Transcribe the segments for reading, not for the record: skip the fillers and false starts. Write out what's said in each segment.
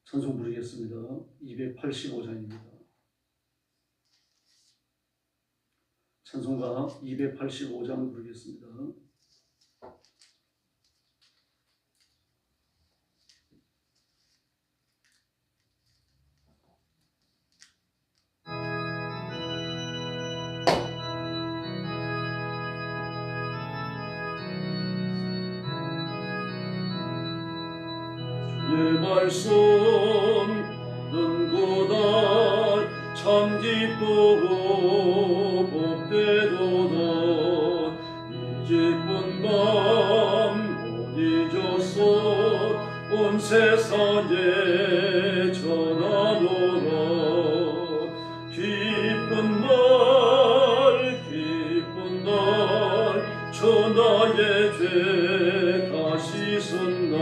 찬송 부르겠습니다. 285장입니다. 찬송가 285장 부르겠습니다. 내 말씀 듣는 고날 참 기쁘고 복되도다. 이 기쁜 맘 못 잊었어 온 세상에 전하노라. 기쁜 날 주 나의 죄 다시 쓴 날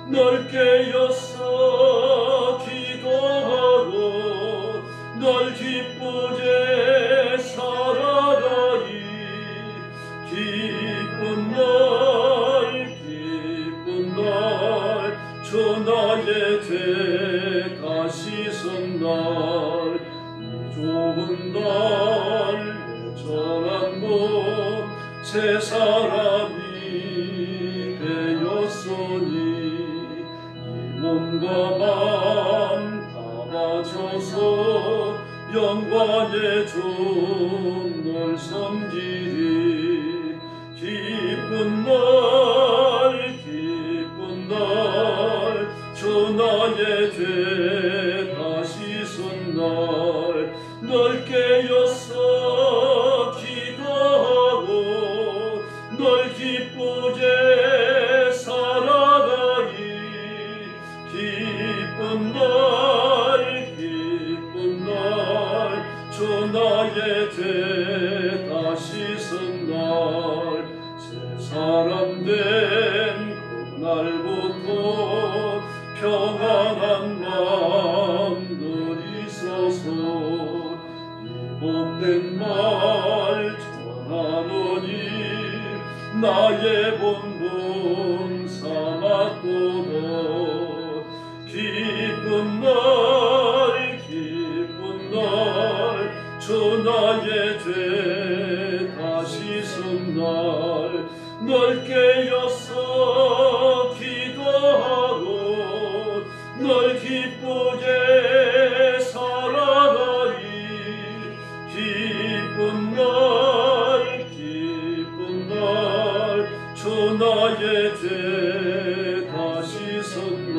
널 깨었어 기도하고 널 기쁘게 살아가리. 기쁜 날 주 나의 죄 다시 쓴 날 이 좋은 날 전한 몸 새 사람이 되었으니 몸과 마음 다 바쳐서 영광의 주 널 섬기리. 기쁜 날 주 나의 죄 다시 쓴 날 널 깨었어 기도하고 널 기쁘게 살아가리. 기쁜 날 주 나의 죄 다시 쓴 날 새 사람 된 그날부터 평안한 마음들 있어서 이 복된 말 전하노니 나의 본분 삼았도다. 기쁜 날 주 나의 죄 다시 쓴 날 널 깨었어 기도하고 널 기쁘게 살아가리. 기쁜 날 주 나의 죄 다시 쓴 날.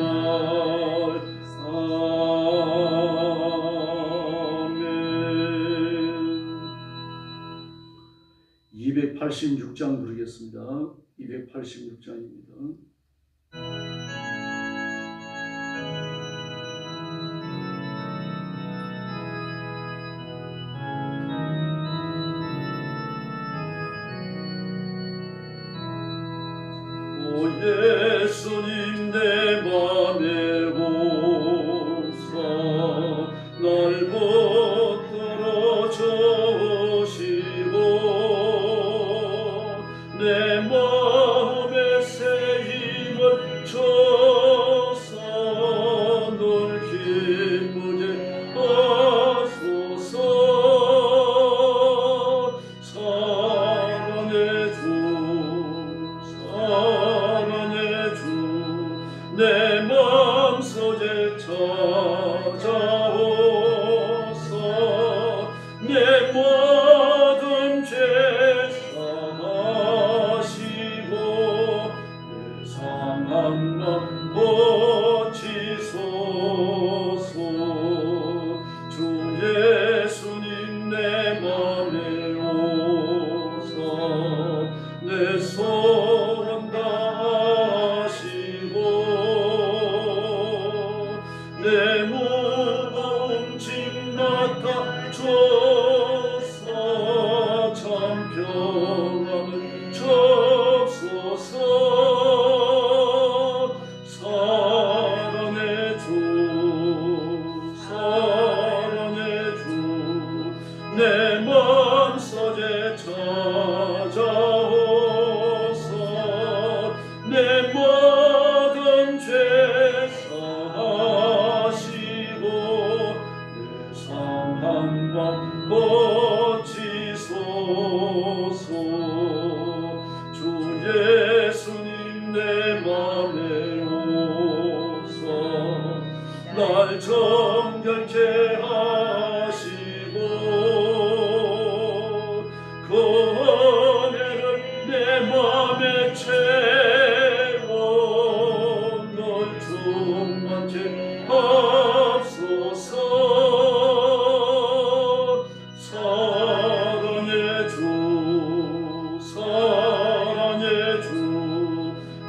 아멘. 286장 부르겠습니다. 286장입니다. 예수님 내 맘에 오사 날 붙들어 주시고 내 마음에 새 힘을 주사 널 기쁘게 하소서. 사랑의 주 내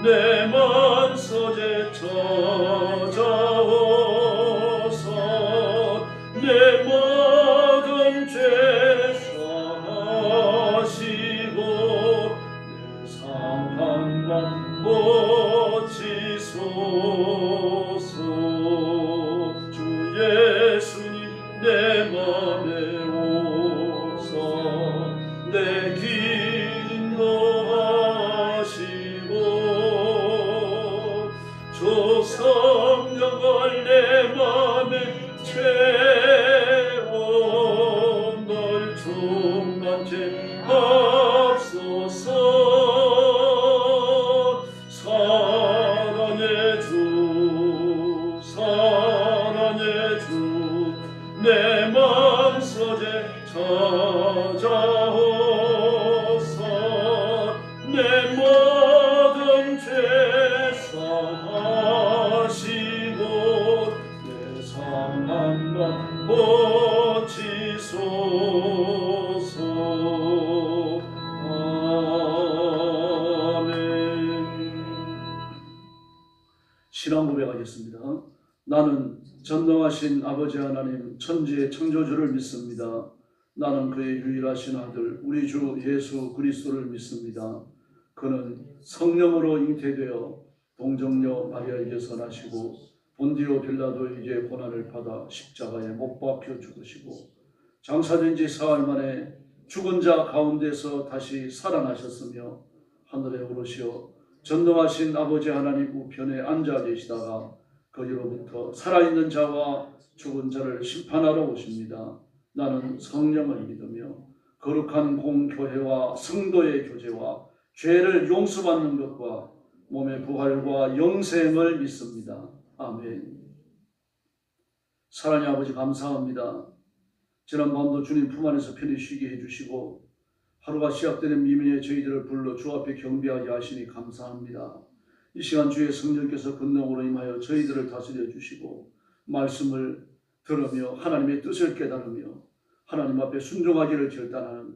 내 만소재 찾아오소 내 모든 죄 사하시고 내 상한 것 고치소서 주 예수님 내 맘에 오사 내 길 인도하시고 주 성령을 내 맘에 채워 널 충만케 하옵소서 사랑의 주 사랑의 주 내 맘속에 찾아오사 내 모든 죄 사하시고 내 상한 것 고치소서 아멘. 신앙 고백하겠습니다. 나는 전능하신 아버지 하나님 천지의 창조주를 믿습니다. 나는 그의 유일하신 아들 우리 주 예수 그리스도를 믿습니다. 그는 성령으로 잉태되어 동정녀 마리아에게서 나시고 본디오 빌라도에게 고난을 받아 십자가에 못 박혀 죽으시고 장사된 지 사흘 만에 죽은 자 가운데서 다시 살아나셨으며 하늘에 오르시어 전능하신 아버지 하나님 우편에 앉아 계시다가 거기로부터 살아있는 자와 죽은 자를 심판하러 오십니다. 나는 성령을 믿으며 거룩한 공교회와 성도의 교제와 죄를 용서받는 것과 몸의 부활과 영생을 믿습니다. 아멘. 사랑의 아버지 감사합니다. 지난밤도 주님 품 안에서 편히 쉬게 해주시고 하루가 시작되는 미미의 저희들을 불러 주 앞에 경배하게 하시니 감사합니다. 이 시간 주의 성령께서 권능으로 임하여 저희들을 다스려 주시고 말씀을 들으며 하나님의 뜻을 깨달으며 하나님 앞에 순종하기를 결단하는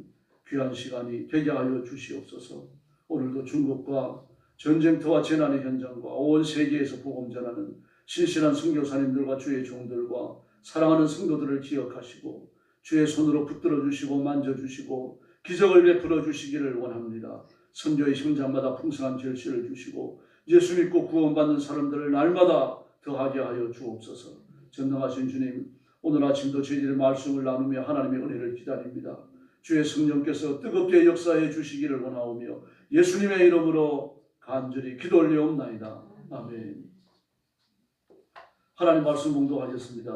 귀한 시간이 되게 하여 주시옵소서. 오늘도 중국과 전쟁터와 재난의 현장과 온 세계에서 복음 전하는 신실한 선교사님들과 주의 종들과 사랑하는 성도들을 기억하시고 주의 손으로 붙들어 주시고 만져주시고 기적을 베풀어 주시기를 원합니다. 선교의 현장마다 풍성한 결실을 주시고 예수 믿고 구원받는 사람들을 날마다 더하게 하여 주옵소서. 전능하신 주님, 오늘 아침도 저희들의 말씀을 나누며 하나님의 은혜를 기다립니다. 주의 성령께서 뜨겁게 역사해 주시기를 원하오며 예수님의 이름으로 간절히 기도 올리옵나이다. 아멘. 하나님 말씀 봉독하겠습니다.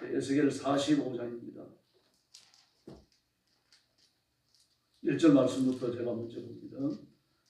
에스겔 45장입니다. 1절 말씀부터 제가 먼저 봅니다.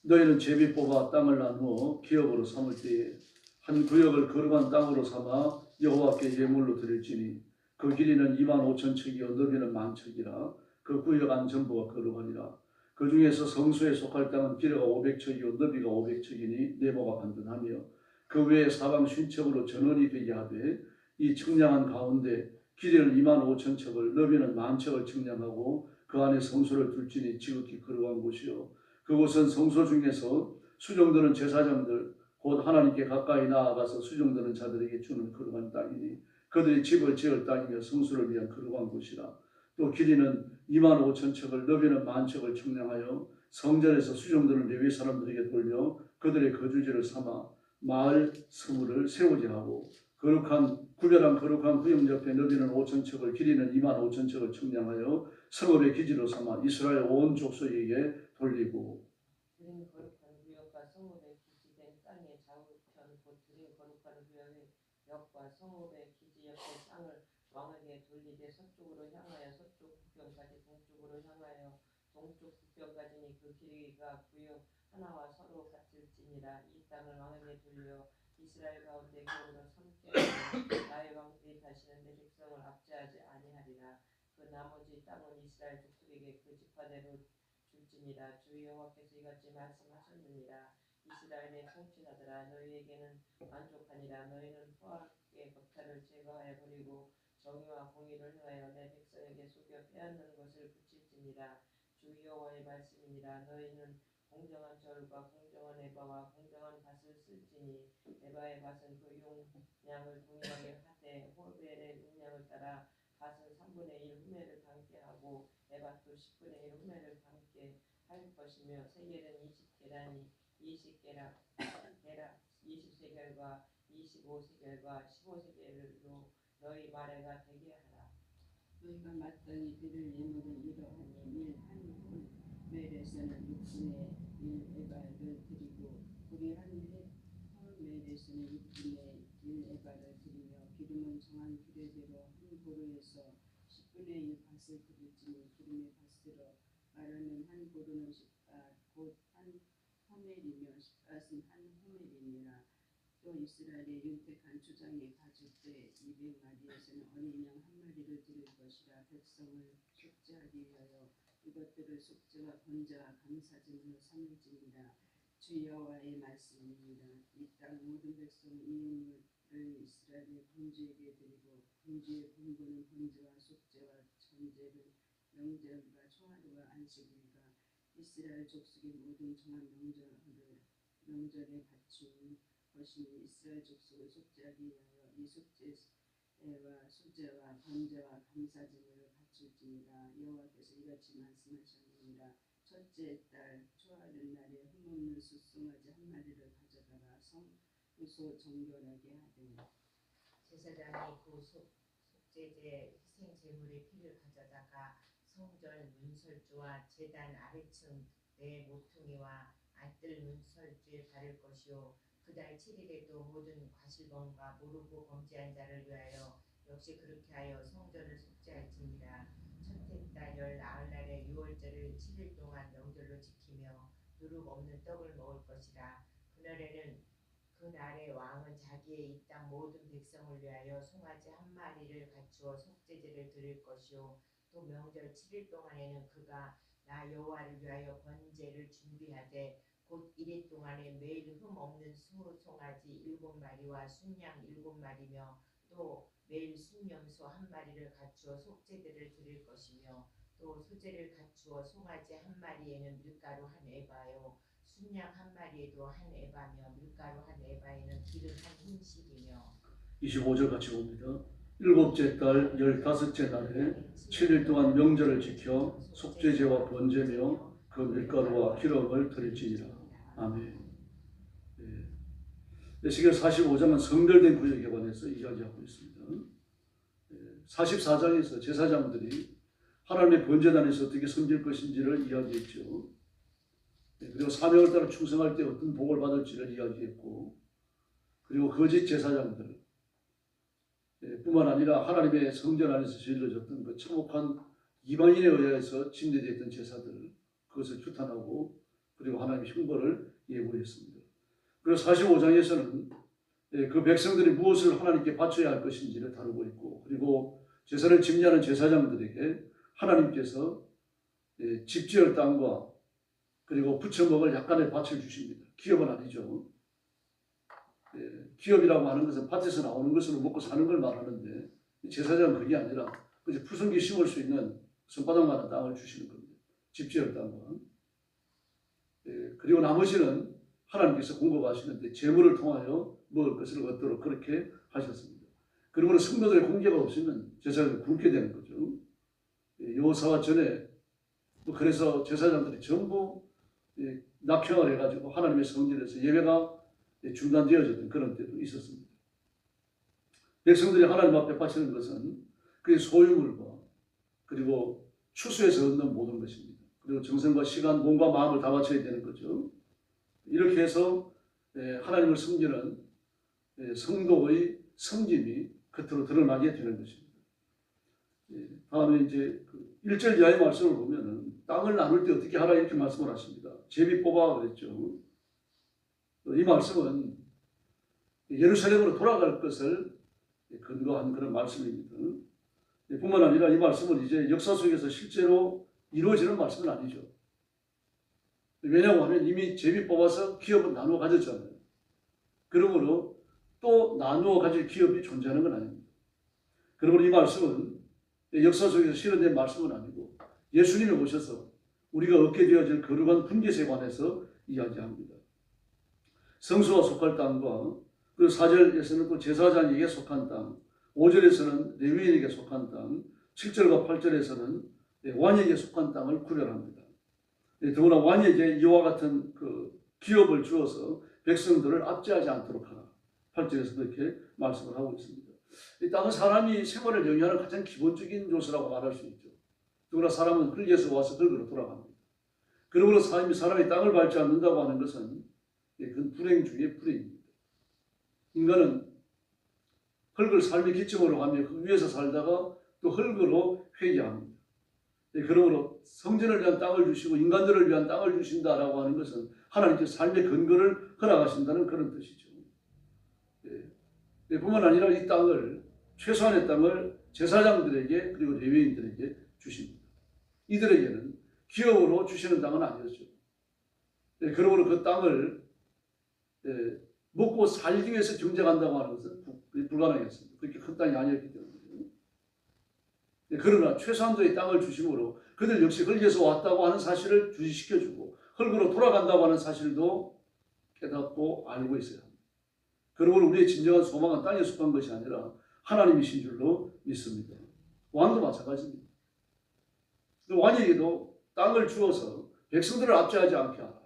너희는 제비 뽑아 땅을 나누어 기업으로 삼을 때에 한 구역을 거룩한 땅으로 삼아 여호와께 예물로 드릴지니 그 길이는 25,000척이요 너비는 10,000척이라 그 구역 안 전부가 거룩하니라. 그 중에서 성소에 속할 땅은 길이가 500척이요 너비가 500척이니 네모가 반듯하며 그 외에 사방 쉰척으로 전원이 되게 하되 이 청량한 가운데 길이는 25,000척을 너비는 10,000척을 청량하고 그 안에 성소를 둘지니 지극히 거룩한 곳이요 그곳은 성소 중에서 수종드는 제사장들 곧 하나님께 가까이 나아가서 수종드는 자들에게 주는 거룩한 땅이니 그들이 집을 지을 땅이며 성소를 위한 거룩한 곳이라. 또 길이는 25,000척을 너비는 10,000척을 청량하여 성전에서 수종드는 레위 사람들에게 돌려 그들의 거주지를 삼아 마을 스물을 세우게 하고 구별한 거룩한 구역 옆에 너비는 5,000척을 길이는 25,000척을 청량하여 성읍의 기지로 삼아 이스라엘 온 족속에게 돌리고 드린 거룩한 구역과 성읍의 기지된 땅의 좌우편 곧 드린 거룩한 구역의 역과 성읍의 기지 옆의 땅을 왕에게 돌리되 서쪽으로 향하여 서쪽 국경까지 동쪽으로 향하여 동쪽 국경까지니 그 길이가 구역 하나와 서로 같을지니라. 이 땅을 왕에게 돌려 이스라엘 가운데 기업으로 삼게 나의 왕들이 다시는 내 백성을 압제하지 아니하리라. 그 나머지 땅은 이스라엘 족속에게 그 지파대로 줄지니라. 주 여호와께서 이같이 말씀하셨느니라. 이스라엘의 성취자들아 너희에게는 만족하니라. 너희는 포악의 법타를 제거하여 버리고 정의와 공의를 행하여 내 백성에게 속여 빼앗는 것을 그칠지니라. 주 여호와의 말씀이니라. 너희는 공정한 절과 공정한 예배와 쓸지니 에바의 밭은 그 용량을 동일하게 하되 호벨의 용량을 따라 밭은 3분의 1 후메를 담게 하고 에바도 10분의 1 후메를 담게 할 것이며 세겔은 20계란이 20세겔과 25세겔과 15세겔로 너희 마레가 되게 하라. 너희가 마땅히 들을 예물은 이러하니 밀한 홀멜에서는 6분의 1 에바를 드리고 우리 한 홀멜에서는 6분의 1 에바를 드리며 기름은 정한 규례대로 한 보루에서 10분의 1 밭을 드릴지니 기름의 밭으로 말하면 한 보루는 10밭 곧 한 호멜이며 10밭은 한 호멜이니라. 또 이스라엘의 윤택한 초장에 가질 때 200마리에서는 어린 양 한 마리를 드릴 것이라. 백성을 속죄하기 위하여 이것들을 속죄와 번제와 감사제물로 삼을지니라. 주 여호와의 말씀입니다. 이 땅 모든 백성은 이 예물을 이스라엘의 군주에게 드리고 군주의 분부는 번제와 속죄와 전제를 명절과 초하루와 안식일과 이스라엘 족속의 모든 정한 명절에 갖춘 것이니 이스라엘 족속을 속죄하기 위하여 이 속죄와 소제와 번제와 감사제물을 바칠지니라. 여호와께서 이같이 말씀하셨느니라. 첫째 달 초하루 날에 흠없는 숫송아지 한 마리를 가져다가 성소 정결하게 하되 제사장이 그 속죄제 희생제물의 피를 가져다가 성전 문설주와 제단 아래층 내 모퉁이와 안뜰 문설주에 바를 것이요 그 달 7일에도 모든 과실범과 모르고 범죄한 자를 위하여 역시 그렇게 하여 성전을 속죄할지니라. 첫째 달 열 나흘날에 유월절을 7일 동안 명절로 지키며 누룩 없는 떡을 먹을 것이라. 그날에 왕은 자기의 이 땅 모든 백성을 위하여 송아지 한 마리를 갖추어 속죄제를 드릴 것이요 또 명절 7일 동안에는 그가 나 여호와를 위하여 번제를 준비하되 곧 이래 동안에 매일 흠 없는 수송아지 7마리와 순양 7마리며 또 매일 순염소 한 마리를 갖추어 속죄제를 드릴 것이며 또 소제를 갖추어 송아지 한 마리에는 밀가루 한 에바요 순양 한 마리에도 한 에바며 밀가루 한 에바에는 기름 한 흰씩이며 25절 같이 봅니다. 일곱째 달 15째 날에 7일 동안 명절을 지켜 속죄제와 번제며 그 밀가루와 기름을 드릴지니라. 아멘. 에스겔 45장은 성결된 구역에 관해서 이야기하고 있습니다. 44장에서 제사장들이 하나님의 번제단에서 어떻게 섬길 것인지를 이야기했죠. 그리고 사명을 따라 충성할 때 어떤 복을 받을지를 이야기했고, 그리고 거짓 제사장들 뿐만 아니라 하나님의 성전 안에서 지어졌던 그 참혹한 이방인에 의해서 침례됐던 제사들, 그것을 규탄하고 그리고 하나님의 형벌을 예고했습니다. 그리고 45장에서는 그 백성들이 무엇을 하나님께 바쳐야 할 것인지를 다루고 있고, 그리고 제사를 집례하는 제사장들에게 하나님께서 집지을 땅과 그리고 부쳐먹을 약간의 밭을 주십니다. 기업은 아니죠. 기업이라고 하는 것은 밭에서 나오는 것으로 먹고 사는 걸 말하는데, 제사장은 그게 아니라 그저 푸승기 심을 수 있는 손바닥만한 땅을 주시는 겁니다. 집지을 땅과. 그리고 나머지는 하나님께서 공급하시는데 제물을 통하여 먹을 것을 얻도록 그렇게 하셨습니다. 그러므로 성도들의 공개가 없으면 제사장이 굶게 되는 거죠. 여호사와 전에 그래서 제사장들이 전부 낙향을 해가지고 하나님의 성전에서 예배가 중단되어졌던 그런 때도 있었습니다. 백성들이 하나님 앞에 바치는 것은 그의 소유물과 그리고 추수에서 얻는 모든 것입니다. 그리고 정성과 시간, 몸과 마음을 다 바쳐야 되는 거죠. 이렇게 해서 하나님을 섬기는 성도의 섬김이 겉으로 드러나게 되는 것입니다. 다음에 이제 1절 이하의 말씀을 보면은 땅을 나눌 때 어떻게 하라 이렇게 말씀을 하십니다. 제비 뽑아 그랬죠. 이 말씀은 예루살렘으로 돌아갈 것을 근거한 그런 말씀입니다. 뿐만 아니라 이 말씀은 이제 역사 속에서 실제로 이루어지는 말씀은 아니죠. 왜냐고 하면 이미 제비 뽑아서 기업은 나누어 가졌잖아요. 그러므로 또 나누어 가질 기업이 존재하는 건 아닙니다. 그러므로 이 말씀은 역사 속에서 실현된 말씀은 아니고 예수님이 오셔서 우리가 얻게 되어질 거룩한 분깃에 관해서 이야기합니다. 성소가 속할 땅과 그리고 4절에서는 또 제사장에게 속한 땅, 5절에서는 레위인에게 속한 땅, 7절과 8절에서는 왕에게 속한 땅을 구별합니다. 더구나 왕에게 이와 같은 그 기업을 주어서 백성들을 압제하지 않도록 하라. 8절에서 그렇게 말씀을 하고 있습니다. 이 땅은 사람이 생활을 영위하는 가장 기본적인 요소라고 말할 수 있죠. 더구나 사람은 흙에서 와서 흙으로 돌아갑니다. 그러므로 사람이 땅을 밟지 않는다고 하는 것은 그건 불행 중의 불행입니다. 인간은 흙을 삶의 기점으로 하며 그 위에서 살다가 또 흙으로 회귀합니다. 그러므로 성전을 위한 땅을 주시고 인간들을 위한 땅을 주신다라고 하는 것은 하나님께서 삶의 근거를 허락하신다는 그런 뜻이죠. 뿐만 아니라 이 땅을, 최소한의 땅을 제사장들에게 그리고 레위인들에게 주십니다. 이들에게는 기업으로 주시는 땅은 아니었죠. 그러므로 그 땅을 먹고 살기 위해서 경쟁한다고 하는 것은 불가능했습니다. 그렇게 큰 땅이 아니었기 때문에. 그러나 최소한도의 땅을 주심으로 그들 역시 흙에서 왔다고 하는 사실을 주시시켜주고 흙으로 돌아간다고 하는 사실도 깨닫고 알고 있어야 합니다. 그러므로 우리의 진정한 소망은 땅에 속한 것이 아니라 하나님이신 줄로 믿습니다. 왕도 마찬가지입니다. 왕에게도 땅을 주어서 백성들을 압제하지 않게 하라.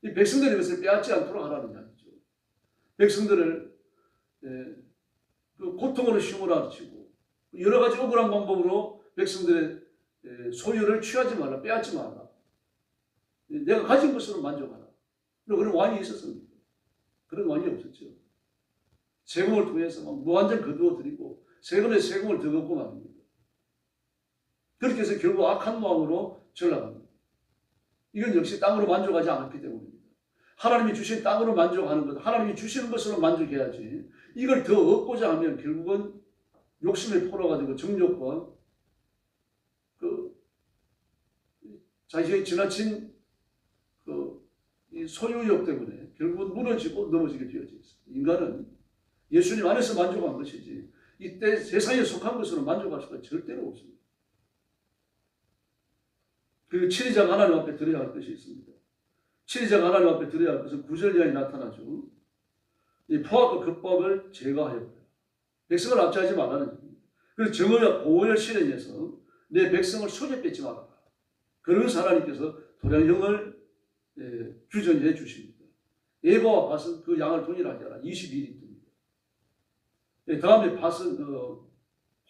이 백성들이 이것을 빼앗지 않도록 하라는 이야기죠. 백성들을 그 고통으로 심으라치고 여러 가지 억울한 방법으로 백성들의 소유를 취하지 말라, 빼앗지 말라. 내가 가진 것으로 만족하라. 그런 왕이 있었습니다. 그런 왕이 없었죠. 세금을 통해서 막 무한정 거두어 드리고 세금에 세금을 더 걷고 말입니다. 그렇게 해서 결국 악한 왕으로 전락합니다. 이건 역시 땅으로 만족하지 않았기 때문입니다. 하나님이 주신 땅으로 만족하는 것, 하나님이 주시는 것으로 만족해야지 이걸 더 얻고자 하면 결국은 욕심에 포로가 되고 정욕과 그 자기의 지나친 이 소유욕 때문에 결국은 무너지고 넘어지게 되어져 있습니다. 인간은 예수님 안에서 만족한 것이지 이때 세상에 속한 것으로 만족할 수가 절대로 없습니다. 그리고 7위장 하나님 앞에 드려야 할 것이 있습니다. 7위장 하나님 앞에 드려야 할 것은 9절 이하에 나타나죠. 이 포악과 급박을 제거하여 백성을 압제하지 말라는 얘기입니다. 그래서 정의와 보호를 실행해서 내 백성을 속여 뺏지 말아라. 그러면서 하나님께서 도량형을 규정해 주십니다. 에바와 밭은 그 양을 동일하게 하라. 22리터입니다. 다음에 밭은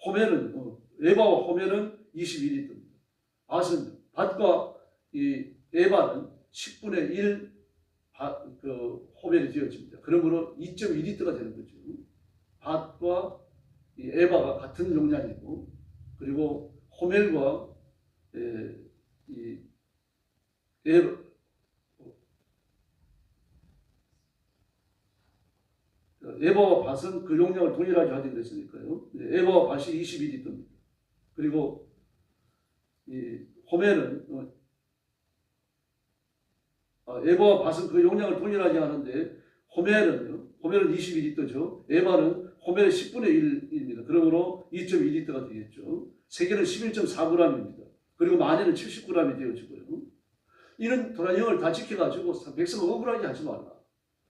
호멜은 에바와 호멜은 22리터입니다. 밭은 밭과 이 에바는 10분의 1 호멜이 되어집니다. 그러므로 2.2리터가 되는 거죠. 밭과 이 에바가 같은 용량이고 그리고 호멜과 이 에바와 밭은 그 용량을 동일하게 하게 됐으니까요. 에바와 밭이 22리터입니다. 그리고 이 호멜은 에바와 밭은 그 용량을 동일하게 하는데 호멜은 22리터죠. 에바는 호멜의 10분의 1입니다. 그러므로 2.2리터가 되겠죠. 세계는 11.4g입니다. 그리고 만에는 70g이 되어지고요. 이런 도량형을 다 지켜가지고 백성을 억울하게 하지 말라.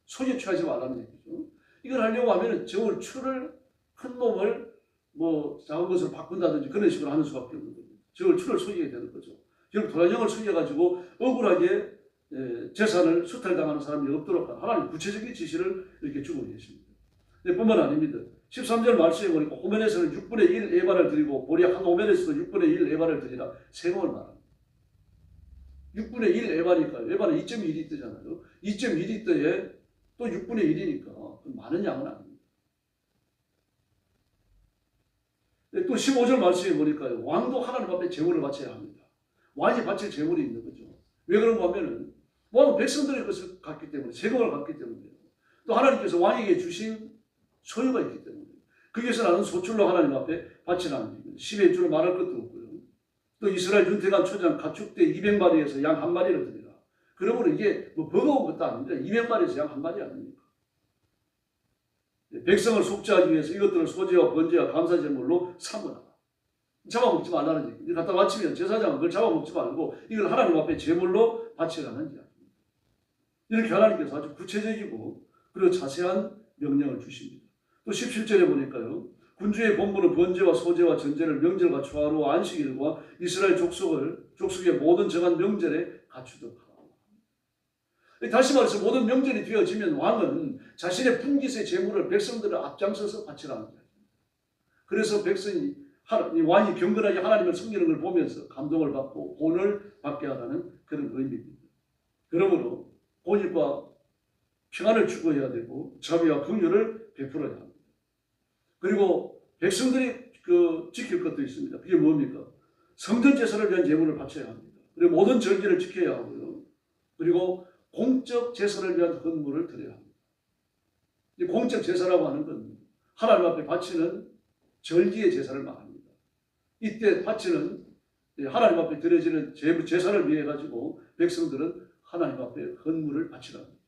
속여 취하지 말라는 얘기죠. 이걸 하려고 하면 저울 추를 큰 놈을 뭐 작은 것으로 바꾼다든지 그런 식으로 하는 수밖에 없는 거죠. 저울 추를 속이게 되는 거죠. 결국 도량형을 속여가지고 억울하게 재산을 수탈당하는 사람이 없도록 하나님 구체적인 지시를 이렇게 주고 계십니다. 뿐만 아닙니다. 13절 말씀에 보니까 호멜에서는 6분의 1 에바를 드리고 보리 한 호멜에서도 6분의 1 에바를 드리라 세금을 말합니다. 6분의 1 에바니까요. 에바는 2.2리터잖아요. 2.2리터에 또 6분의 1이니까 많은 양은 아닙니다. 또 15절 말씀에 보니까요. 왕도 하나님 앞에 제물을 바쳐야 합니다. 왕이 바칠 제물이 있는 거죠. 왜 그런가 하면은 왕은 백성들의 것을 갖기 때문에 세금을 갖기 때문에요. 또 하나님께서 왕에게 주신 소유가 있기 때문에 거기에서 나는 소출로 하나님 앞에 바치라는 얘기입니다. 10의 주로 말할 것도 없고요. 또 이스라엘 윤택한 초장 가축대 200마리에서 양 1마리를 드리라. 그러므로 이게 뭐 버거운 것도 아닙니다. 200마리에서 양 1마리 아닙니까? 백성을 속죄하기 위해서 이것들을 소제와 번제와 감사제물로 삼으라. 잡아먹지 말라는 얘기. 이걸 갖다 바치면 제사장은 그걸 잡아먹지 말고 이걸 하나님 앞에 제물로 바치라는 이야기입니다. 이렇게 하나님께서 아주 구체적이고 그리고 자세한 명령을 주십니다. 또 17절에 보니까요. 군주의 본부는 번제와 소제와 전제를 명절과 초하루와 안식일과 이스라엘 족속의 모든 정한 명절에 갖추도록 하라. 다시 말해서 모든 명절이 되어지면 왕은 자신의 분깃의 제물을 백성들을 앞장서서 바치라는 거예요. 그래서 왕이 경건하게 하나님을 섬기는 걸 보면서 감동을 받고 본을 받게 하라는 그런 의미입니다. 그러므로 공의과 평안을 추구해야 되고 자비와 긍휼을 베풀어야 합니다. 그리고 백성들이 지킬 것도 있습니다. 그게 뭡니까? 성전 제사를 위한 제물을 바쳐야 합니다. 그리고 모든 절기를 지켜야 하고요. 그리고 공적 제사를 위한 헌물을 드려야 합니다. 이 공적 제사라고 하는 건 하나님 앞에 바치는 절기의 제사를 말합니다. 이때 바치는 하나님 앞에 드려지는 제사를 위해 가지고 백성들은 하나님 앞에 헌물을 바치라는 겁니다.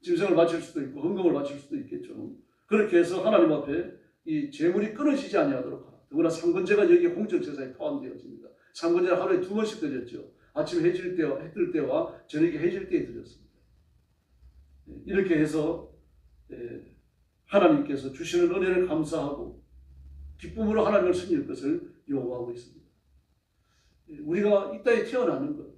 짐승을 바칠 수도 있고 헌금을 바칠 수도 있겠죠. 그렇게 해서 하나님 앞에 이 제물이 끊어지지 아니하도록 하라. 더구나 상건제가 여기 공적 제사에 포함되어집니다. 상건제를 하루에 2번씩 드렸죠. 아침 해 뜰 때와 저녁에 해질 때에 드렸습니다. 이렇게 해서 하나님께서 주시는 은혜를 감사하고 기쁨으로 하나님을 섬길 것을 요구하고 있습니다. 우리가 이 땅에 태어나는 것,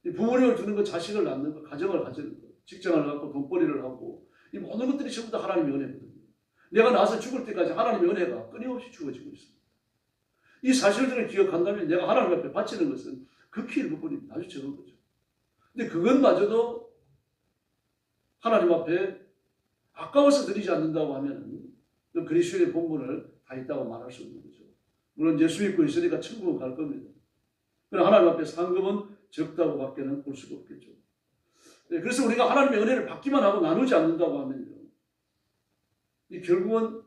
부모님을 두는 것, 자식을 낳는 것, 가정을 가지는 것, 직장을 갖고 돈벌이를 하고 이 모든 것들이 전부 다 하나님의 은혜거든요. 내가 나서 죽을 때까지 하나님의 은혜가 끊임없이 주어지고 있습니다. 이 사실들을 기억한다면 내가 하나님 앞에 바치는 것은 극히 일부분입니다. 아주 적은 거죠. 근데 그것마저도 하나님 앞에 아까워서 드리지 않는다고 하면 그 그리스도의 본분을 다 있다고 말할 수 없는 거죠. 물론 예수 믿고 있으니까 천국은 갈 겁니다. 그러나 하나님 앞에 상금은 적다고 밖에는 볼 수가 없겠죠. 그래서 우리가 하나님의 은혜를 받기만 하고 나누지 않는다고 하면요, 이 결국은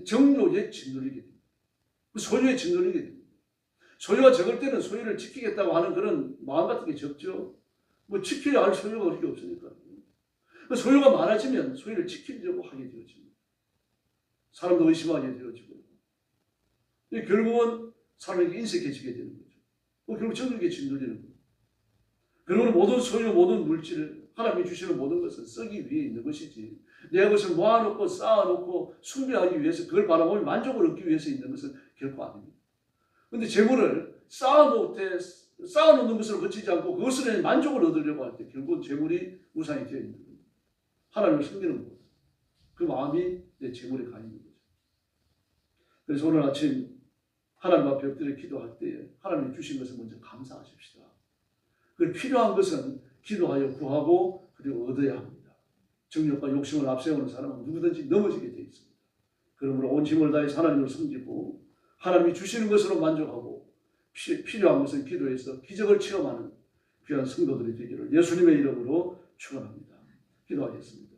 정욕에 짓눌리게 됩니다. 소유에 짓눌리게 됩니다. 소유가 적을 때는 소유를 지키겠다고 하는 그런 마음 같은 게 적죠. 뭐 지켜야 할 소유가 그렇게 없으니까. 소유가 많아지면 소유를 지키려고 하게 되어집니다. 사람도 의심하게 되어지고, 결국은 사람에게 인색해지게 되는 거죠. 결국 정욕에 짓눌리는 거예요. 그러면 모든 소유, 모든 물질, 하나님이 주시는 모든 것은 쓰기 위해 있는 것이지, 내가 그것을 모아놓고 쌓아놓고 숭배하기 위해서, 그걸 바라보며 만족을 얻기 위해서 있는 것은 결코 아닙니다. 그런데 재물을 쌓아놓는 것으로 그치지 않고 그것으로 만족을 얻으려고 할 때 결국은 재물이 우상이 되어 있는 겁니다. 하나님을 섬기는 것, 그 마음이 내 재물에 가 있는 거죠. 그래서 오늘 아침 하나님 앞에 엎드려 기도할 때 하나님이 주신 것을 먼저 감사하십시다. 그 필요한 것은 기도하여 구하고 그리고 얻어야 합니다. 정욕과 욕심을 앞세우는 사람은 누구든지 넘어지게 되어 있습니다. 그러므로 온 힘을 다해서 하나님을 섬기고 하나님이 주시는 것으로 만족하고 필요한 것은 기도해서 기적을 체험하는 귀한 성도들이 되기를 예수님의 이름으로 축원합니다. 기도하겠습니다.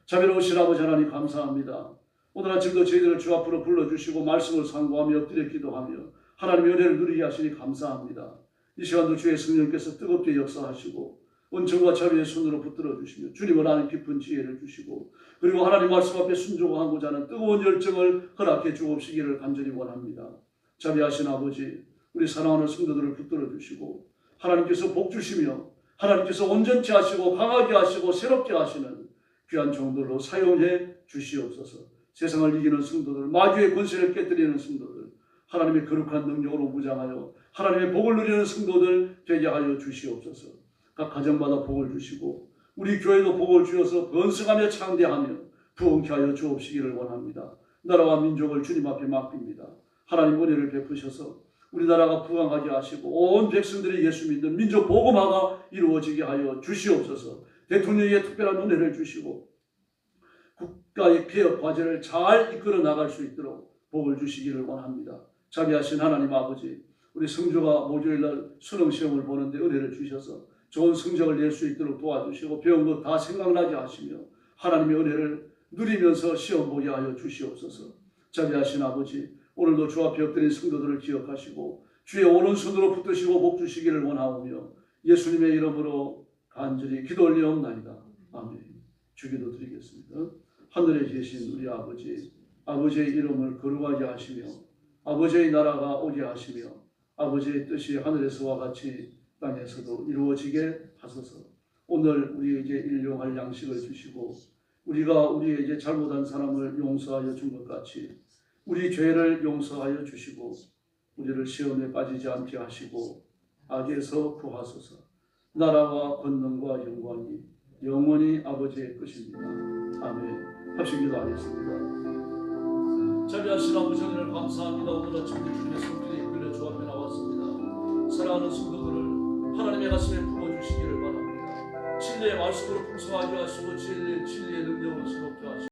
자비로우신 아버지 하나님 감사합니다. 오늘 아침도 저희들을 주 앞으로 불러주시고 말씀을 상고하며 엎드려 기도하며 하나님의 은혜를 누리게 하시니 감사합니다. 이 시간도 주의 성령께서 뜨겁게 역사하시고 은총과 자비의 손으로 붙들어 주시며 주님을 아는 깊은 지혜를 주시고 그리고 하나님 말씀 앞에 순종하고자 하는 뜨거운 열정을 허락해 주옵시기를 간절히 원합니다. 자비하신 아버지, 우리 사랑하는 성도들을 붙들어 주시고 하나님께서 복 주시며 하나님께서 온전치 하시고 강하게 하시고 새롭게 하시는 귀한 종들로 사용해 주시옵소서. 세상을 이기는 성도들, 마귀의 권세를 깨뜨리는 성도들, 하나님의 거룩한 능력으로 무장하여 하나님의 복을 누리는 성도들 되게 하여 주시옵소서. 각 가정마다 복을 주시고 우리 교회도 복을 주셔서 번성하며 창대하며 부흥케 하여 주옵시기를 원합니다. 나라와 민족을 주님 앞에 맡깁니다. 하나님 은혜를 베푸셔서 우리나라가 부강하게 하시고 온 백성들이 예수 믿는 민족 복음화가 이루어지게 하여 주시옵소서. 대통령에게 특별한 은혜를 주시고 국가의 개혁 과제를 잘 이끌어 나갈 수 있도록 복을 주시기를 원합니다. 자비하신 하나님 아버지, 우리 성조가 목요일날 수능시험을 보는데 은혜를 주셔서 좋은 성적을 낼 수 있도록 도와주시고 배운 것 다 생각나게 하시며 하나님의 은혜를 누리면서 시험 보게 하여 주시옵소서. 자비하신 아버지, 오늘도 주 앞에 엎드린 성도들을 기억하시고 주의 오른손으로 붙드시고 복 주시기를 원하오며 예수님의 이름으로 간절히 기도 올리옵나이다. 아멘. 주기도 드리겠습니다. 하늘에 계신 우리 아버지, 아버지의 이름을 거룩하게 하시며 아버지의 나라가 오게 하시며 아버지의 뜻이 하늘에서와 같이 땅에서도 이루어지게 하소서. 오늘 우리에게 일용할 양식을 주시고 우리가 우리에게 잘못한 사람을 용서하여 준 것 같이 우리 죄를 용서하여 주시고 우리를 시험에 빠지지 않게 하시고 악에서 구하소서. 나라와 권능과 영광이 영원히 아버지의 것입니다. 아멘. 합심 기도하겠습니다. 자비하신 아버지 하나님 감사합니다. 오늘 아침도 주님의 손길에 이끌려 주 앞에 나왔습니다. 사랑하는 성도들을 하나님의 가슴에 품어주시기를 바랍니다. 진리의 말씀으로 풍성하게 하시고 진리의 능력으로 새롭게 하시고